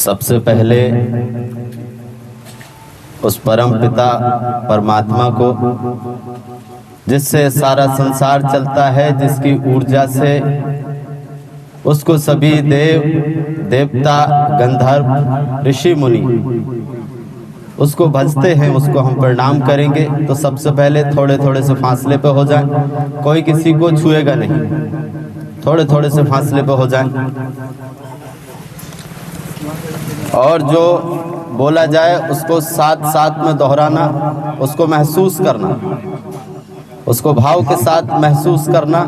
सबसे पहले उस परम पिता परमात्मा को, जिससे सारा संसार चलता है, जिसकी ऊर्जा से उसको सभी देव देवता गंधर्व ऋषि मुनि उसको भजते हैं, उसको हम प्रणाम करेंगे। तो सबसे पहले थोड़े थोड़े से फासले पे हो जाए, कोई किसी को छुएगा नहीं, थोड़े थोड़े से फासले पे हो जाए। और जो बोला जाए उसको साथ साथ में दोहराना, उसको महसूस करना, उसको भाव के साथ महसूस करना।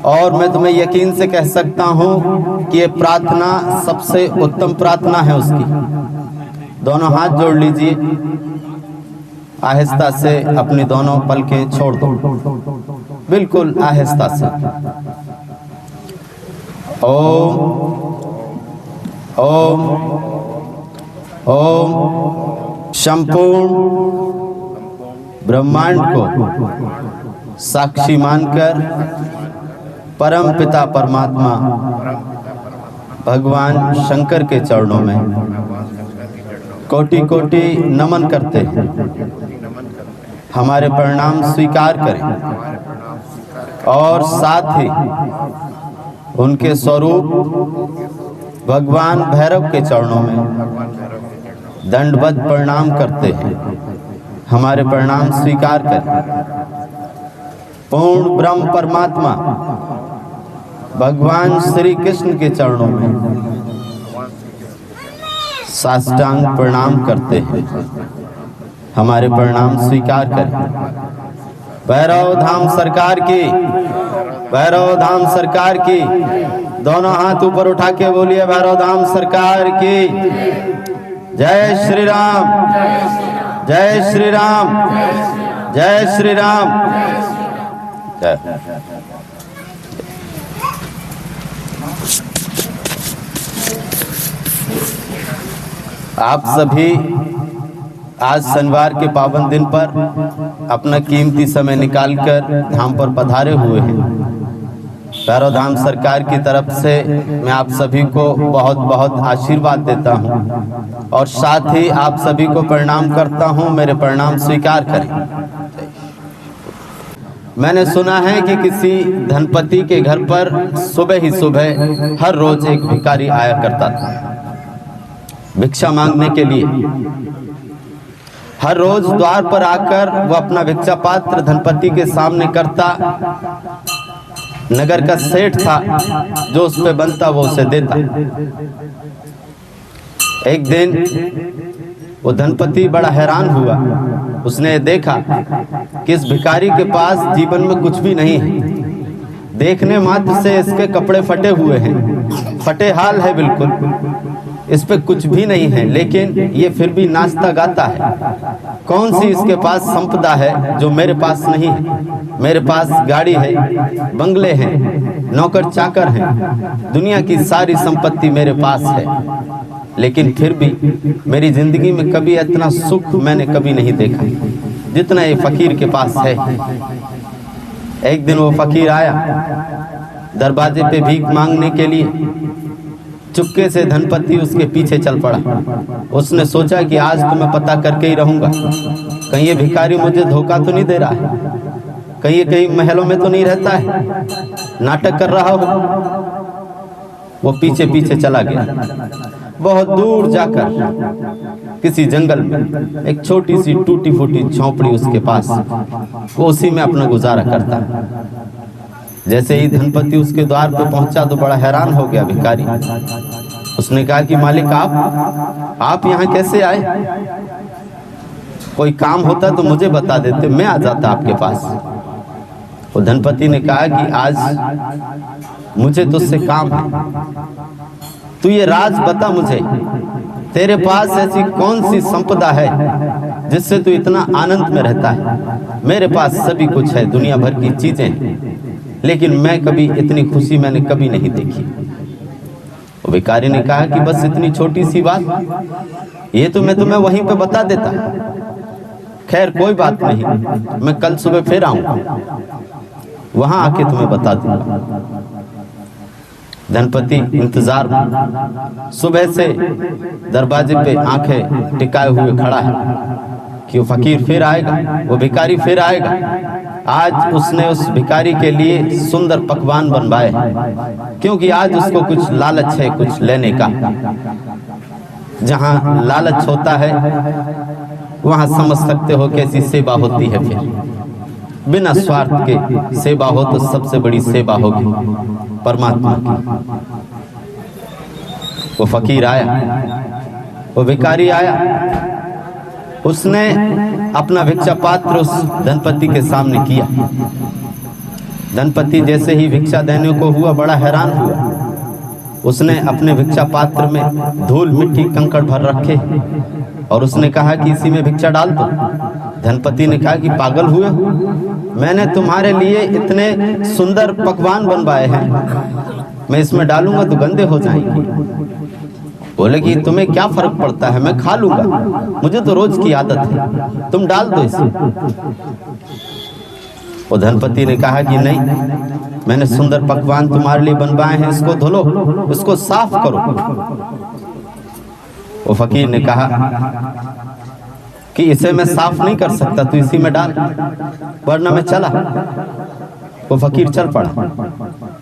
और मैं तुम्हें यकीन से कह सकता हूँ कि ये प्रार्थना सबसे उत्तम प्रार्थना है उसकी। दोनों हाथ जोड़ लीजिए, आहिस्ता से अपनी दोनों पलकें छोड़ दो, बिल्कुल आहिस्ता से। ओम ओम ओम। संपूर्ण ब्रह्मांड को साक्षी मानकर परम पिता परमात्मा भगवान शंकर के चरणों में कोटि कोटि नमन करते हैं। हमारे प्रणाम स्वीकार करें और साथ ही उनके स्वरूप भगवान भैरव के चरणों में दंडवत प्रणाम करते हैं। हमारे प्रणाम स्वीकार करें। पूर्ण ब्रह्म परमात्मा भगवान श्री कृष्ण के चरणों में साष्टांग प्रणाम करते हैं। हमारे प्रणाम स्वीकार करें। भैरव धाम सरकार की, भैरव धाम सरकार की। दोनों हाथ ऊपर उठा के बोलिए, भैरव धाम सरकार की जय श्री राम, जय श्री राम, जय श्री राम। जय। आप सभी आज शनिवार के पावन दिन पर अपना कीमती समय निकालकर धाम पर पधारे हुए हैं। भैरव धाम सरकार की तरफ से मैं आप सभी को बहुत बहुत आशीर्वाद देता हूं और साथ ही आप सभी को प्रणाम करता हूं। मेरे प्रणाम स्वीकार करें। मैंने सुना है कि किसी धनपति के घर पर सुबह ही सुबह हर रोज एक भिखारी आया करता था भिक्षा मांगने के लिए। हर रोज द्वार पर आकर वो अपना भिक्षा पात्र धनपति के सामने करता। नगर का सेठ था, जो उस पे बनता वो उसे देता। एक दिन वो धनपति बड़ा हैरान हुआ। उसने देखा कि इस भिखारी के पास जीवन में कुछ भी नहीं है। देखने मात्र से इसके कपड़े फटे हुए हैं, फटे हाल है बिल्कुल, इस पे कुछ भी नहीं है, लेकिन ये फिर भी नाचता गाता है। कौन सी इसके पास संपदा है जो मेरे पास नहीं है? मेरे पास गाड़ी है, बंगले हैं, नौकर चाकर हैं, दुनिया की सारी संपत्ति मेरे पास है, लेकिन फिर भी मेरी जिंदगी में कभी इतना सुख मैंने कभी नहीं देखा जितना ये फकीर के पास है। एक दिन वो फकीर आया दरवाजे पे भीख मांगने के लिए। चुपके से धनपति उसके पीछे चल पड़ा। उसने सोचा कि आज तो मैं पता करके ही रहूंगा, कहीं ये भिखारी मुझे धोखा तो नहीं दे रहा है, कहीं कहीं महलों में तो नहीं रहता है, नाटक कर रहा हो। वो पीछे पीछे चला गया। बहुत दूर जाकर किसी जंगल में एक छोटी सी टूटी फूटी झोंपड़ी उसके पास, वो उसी में अपना गुजारा करता। जैसे ही धनपति उसके द्वार पर पहुंचा तो बड़ा हैरान हो गया भिखारी। उसने कहा कि मालिक आप यहाँ कैसे आए? कोई काम होता तो मुझे बता देते, मैं आ जाता आपके पास। वो धनपति ने कहा कि आज मुझे तुझसे काम है, तू ये राज बता मुझे, तेरे पास ऐसी कौन सी संपदा है जिससे तू इतना आनंद में रहता है? मेरे पास सभी कुछ है, दुनिया भर की चीजें हैं, लेकिन मैं कभी इतनी खुशी मैंने कभी नहीं देखी। वो भिखारी ने कहा कि बस इतनी छोटी सी बात, ये तो मैं तुम्हें वहीं पे बता देता। खैर कोई बात नहीं, मैं कल सुबह फिर आऊंगा, वहां आके तुम्हें बता दूंगा। धनपति इंतजार में सुबह से दरवाजे पे आंखें टिकाए हुए खड़ा है कि वो फकीर फिर आएगा, वो भिखारी फिर आएगा। आज उसने उस भिखारी के लिए सुंदर पकवान बनवाए, क्योंकि आज उसको कुछ लालच है कुछ लेने का। जहां लालच होता है वहां समझ सकते हो कैसी सेवा होती है। फिर बिना स्वार्थ के सेवा हो तो सबसे बड़ी सेवा होगी परमात्मा की। वो फकीर आया, वो भिखारी आया, उसने अपना भिक्षा पात्र उस धनपति के सामने किया। धनपति जैसे ही भिक्षा देने को हुआ बड़ा हैरान हुआ। उसने अपने भिक्षा पात्र में धूल मिट्टी कंकड़ भर रखे और उसने कहा कि इसी में भिक्षा डाल दो। धनपति ने कहा कि पागल हुए, मैंने तुम्हारे लिए इतने सुंदर पकवान बनवाए हैं, मैं इसमें डालूंगा तो गंदे हो जाएंगे। बोले कि तुम्हें क्या फर्क पड़ता है, मैं खा लूंगा, मुझे तो रोज की आदत है, तुम डाल दो इसे। वो धनपति ने कहा कि नहीं, मैंने सुंदर पकवान तुम्हारे लिए बनवाए हैं, इसको धुलो, इसको साफ करो। वो फकीर ने कहा कि इसे मैं साफ नहीं कर सकता, तो इसी में डाल, वरना मैं चला। वो फकीर चल पड़ा।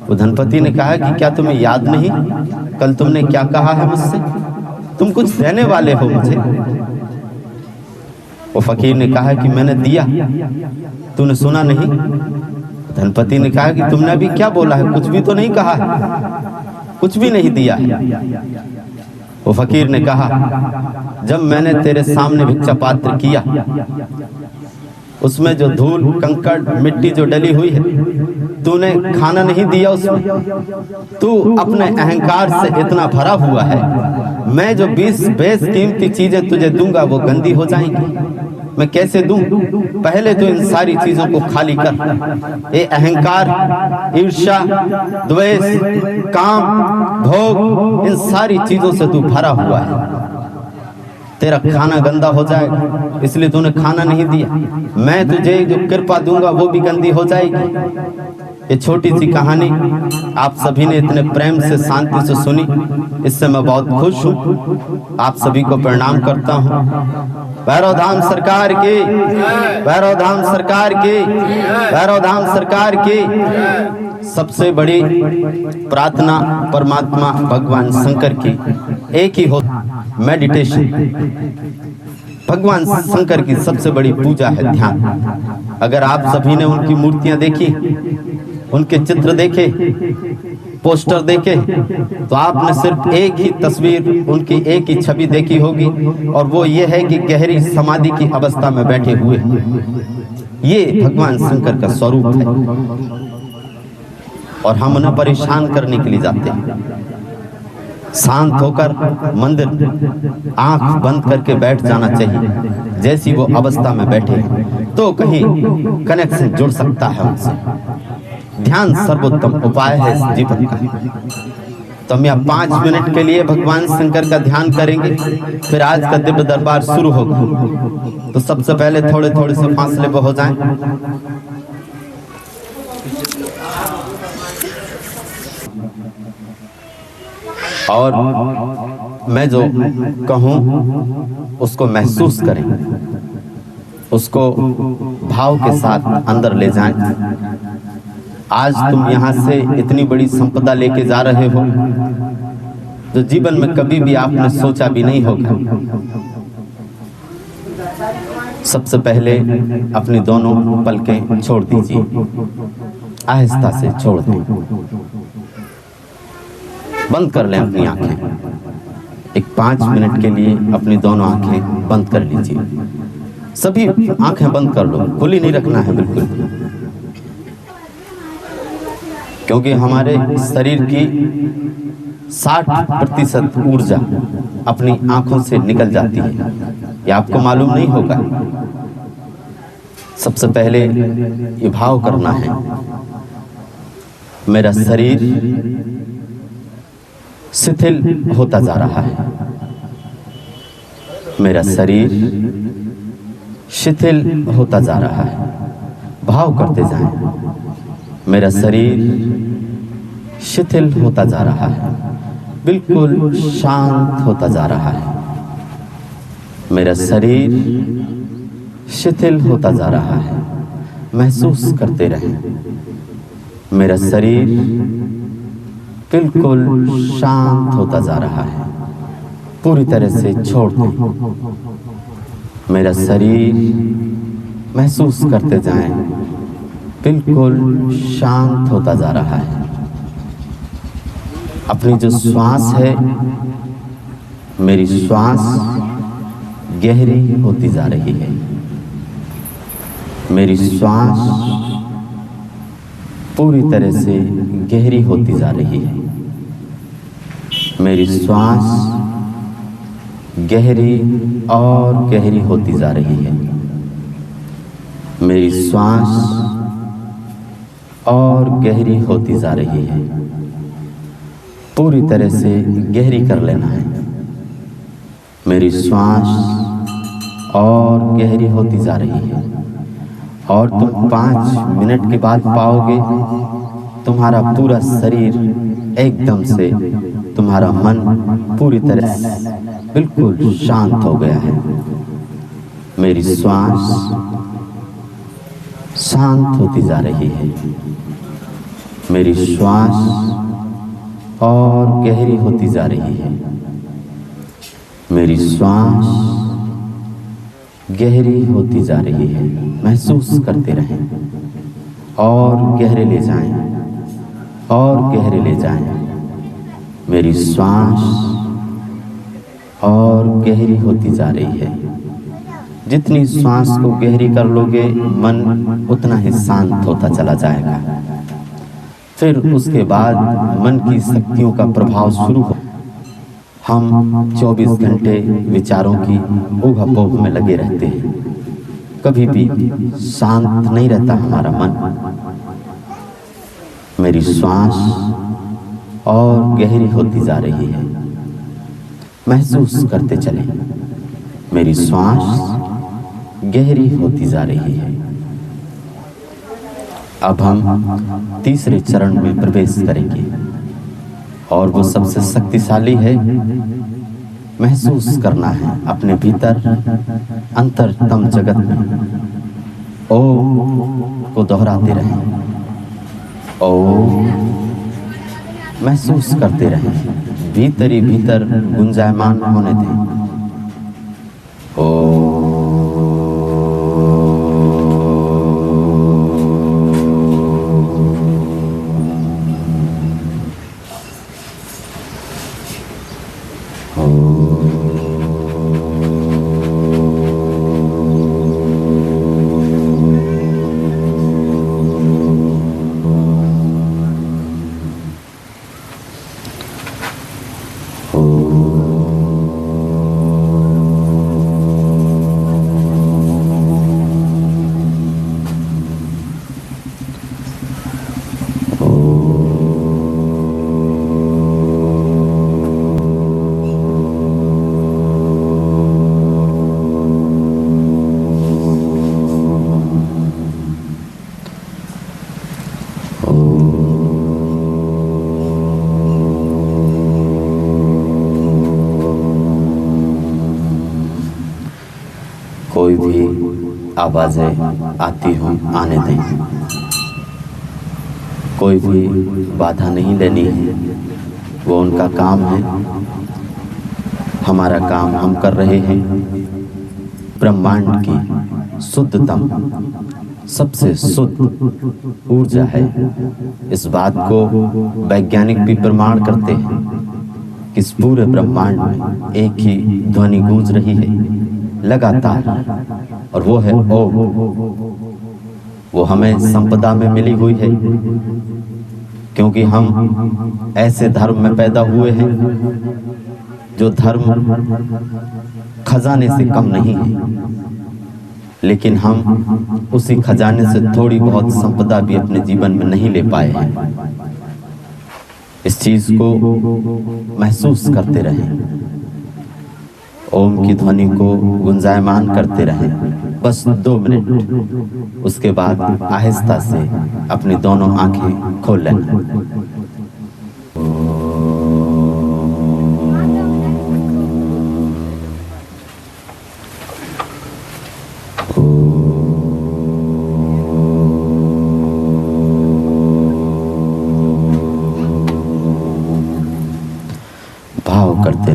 वो धनपति ने कहा कि क्या तुम्हें याद नहीं कल तुमने क्या कहा है मुझसे, तुम कुछ देने वाले हो मुझे। वो फकीर ने कहा कि मैंने दिया, तूने सुना नहीं। धनपति ने कहा कि तुमने अभी क्या बोला है, कुछ भी तो नहीं कहा है, कुछ भी नहीं दिया है। वो फकीर ने कहा जब मैंने तेरे सामने भिक्षा पात्र किया, उसमें जो धूल कंकड़ मिट्टी जो डली हुई है, तूने खाना नहीं दिया उसमें, तू अपने अहंकार से इतना भरा हुआ है। मैं जो 20 बेशकीमती चीजें तुझे दूंगा वो गंदी हो जाएंगी, मैं कैसे दूं? पहले तो इन सारी चीजों को खाली कर। ये अहंकार, ईर्ष्या, द्वेष, काम, भोग, इन सारी चीजों से तू भरा हुआ है, तेरा खाना गंदा हो जाएगा, इसलिए तूने खाना नहीं दिया। मैं तुझे जो कृपा दूंगा वो भी गंदी हो जाएगी। ये छोटी सी कहानी आप सभी ने इतने प्रेम से शांति से सुनी, इससे मैं बहुत खुश हूँ। आप सभी को प्रणाम करता हूँ। भैरव धाम सरकार की, भैरव धाम सरकार की, भैरव धाम सरकार की। सबसे बड़ी प्रार्थना परमात्मा भगवान शंकर की एक ही हो, मेडिटेशन। भगवान शंकर की सबसे बड़ी पूजा है ध्यान। अगर आप सभी ने उनकी मूर्तियां देखी, उनके चित्र देखे, पोस्टर देखे, तो आपने सिर्फ एक ही तस्वीर, उनकी एक ही छवि देखी होगी, और वो ये है कि गहरी समाधि की अवस्था में बैठे हुए। ये भगवान शंकर का स्वरूप है, और हम उन्हें परेशान करने के लिए जाते हैं। शांत होकर मंदिर आंख बंद करके बैठ जाना चाहिए। जैसी वो अवस्था में बैठे तो कहीं कनेक्शन जुड़ सकता है उनसे। ध्यान सर्वोत्तम उपाय है इस जीवन का। तो हम यहाँ 5 मिनट के लिए भगवान शंकर का ध्यान करेंगे, फिर आज का दिव्य दरबार शुरू होगा। तो सबसे पहले थोड़े थोड़े से फासले पर हो जाएं। और मैं जो कहूँ उसको महसूस करें, उसको भाव के साथ अंदर ले जाएं। आज तुम यहाँ से इतनी बड़ी संपदा लेके जा रहे हो जो जीवन में कभी भी आपने सोचा भी नहीं होगा। सबसे पहले अपनी दोनों पलकें छोड़ दीजिए, आहिस्ता से छोड़ दें, बंद कर लें अपनी आंखें। एक 5 मिनट के लिए अपनी दोनों आंखें बंद कर लीजिए। सभी आंखें बंद कर लो, खुली नहीं रखना है बिल्कुल, क्योंकि हमारे शरीर की 60% ऊर्जा अपनी आंखों से निकल जाती है। ये आपको मालूम नहीं होगा। सबसे पहले ये भाव करना है, मेरा शरीर शिथिल होता जा रहा है, मेरा शरीर शिथिल होता जा रहा है। भाव करते जाएं, मेरा शरीर शिथिल होता जा रहा है, बिल्कुल शांत होता जा रहा है। मेरा शरीर शिथिल होता जा रहा है, महसूस करते रहें। मेरा शरीर बिल्कुल शांत होता जा रहा है, पूरी तरह से छोड़ दें। मेरा शरीर महसूस करते जाएं, बिल्कुल शांत होता जा रहा है। अपनी जो श्वास है, मेरी श्वास गहरी होती जा रही है। मेरी श्वास पूरी तरह से गहरी होती जा रही है। मेरी श्वास गहरी और गहरी होती जा रही है। मेरी श्वास और गहरी होती जा रही है। पूरी तरह से गहरी कर लेना है। मेरी श्वास और गहरी होती जा रही है। और तुम 5 मिनट के बाद पाओगे तुम्हारा पूरा शरीर एकदम से, तुम्हारा मन पूरी तरह से बिल्कुल शांत हो गया है। मेरी श्वास शांत होती जा रही है। मेरी श्वास और गहरी होती जा रही है। मेरी श्वास गहरी होती जा रही है। महसूस करते रहें और गहरे ले जाएं और गहरे ले जाएं। मेरी श्वास और गहरी होती जा रही है। जितनी श्वास को गहरी कर लोगे, मन उतना ही शांत होता चला जाएगा। फिर उसके बाद मन की शक्तियों का प्रभाव शुरू हो। हम 24 घंटे विचारों की ऊहापोह में लगे रहते हैं। कभी भी शांत नहीं रहता हमारा मन। मेरी श्वास और गहरी होती जा रही है। महसूस करते चले। मेरी श्वास गहरी होती जा रही है। अब हम तीसरे चरण में प्रवेश करेंगे और वो सबसे शक्तिशाली है। महसूस करना है अपने भीतर अंतरतम जगत में। ओम को दोहराते रहें। ओम महसूस करते रहें। भीतर ही भीतर गुंजायमान होने दें। ओम कोई भी आवाजें आती हों आने दें। कोई भी बाधा नहीं लेनी है। वो उनका काम है। हमारा काम हम कर रहे हैं। ब्रह्मांड की शुद्धतम सबसे शुद्ध ऊर्जा है। इस बात को वैज्ञानिक भी प्रमाण करते हैं कि इस पूरे ब्रह्मांड में एक ही ध्वनि गूंज रही है लगातार, और वो है ओम। वो हमें संपदा में मिली हुई है, क्योंकि हम ऐसे धर्म में पैदा हुए हैं जो धर्म खजाने से कम नहीं है, लेकिन हम उसी खजाने से थोड़ी बहुत संपदा भी अपने जीवन में नहीं ले पाए हैं। इस चीज को महसूस करते रहें। ओम की ध्वनि को गुंजायमान करते रहें बस 2 मिनट। उसके बाद आहिस्ता से अपनी दोनों आंखें खोल लेना।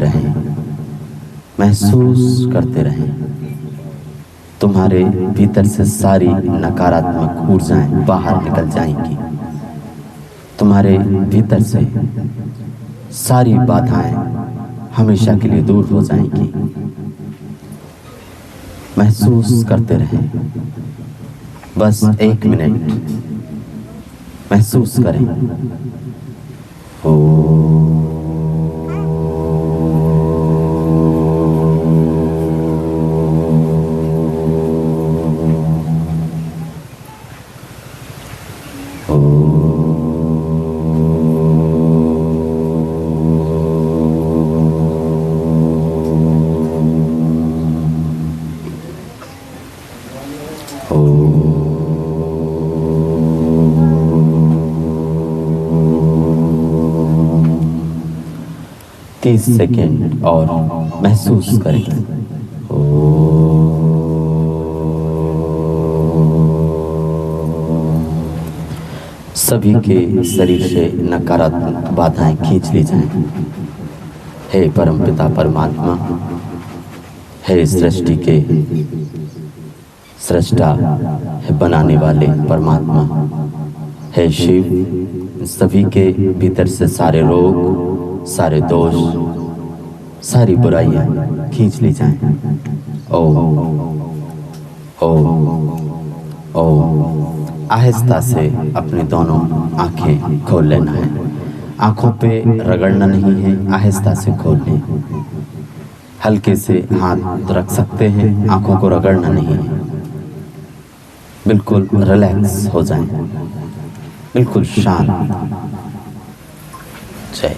रहें, महसूस करते रहें। तुम्हारे भीतर से सारी नकारात्मक ऊर्जाएं बाहर निकल जाएंगी। तुम्हारे भीतर से सारी बाधाएं हमेशा के लिए दूर हो जाएंगी। महसूस करते रहें, बस 1 मिनट महसूस करें। तीस सेकेंड और महसूस करें। सभी के शरीर से नकारात्मक बाधाएं खींच ली जाएं। हे परमपिता परमात्मा, हे सृष्टि के सृष्टा, है बनाने वाले परमात्मा, हे शिव, सभी के भीतर से सारे रोग, सारे दोष, सारी बुराइयां खींच ली जाएं। ओम ओम ओम। आहिस्ता से अपनी दोनों आंखें खोल लेना है। आंखों पे रगड़ना नहीं है, आहिस्ता से खोल लें। हल्के से हाथ रख सकते हैं, आंखों को रगड़ना नहीं है। बिल्कुल रिलैक्स हो जाएं, बिल्कुल शांत। जय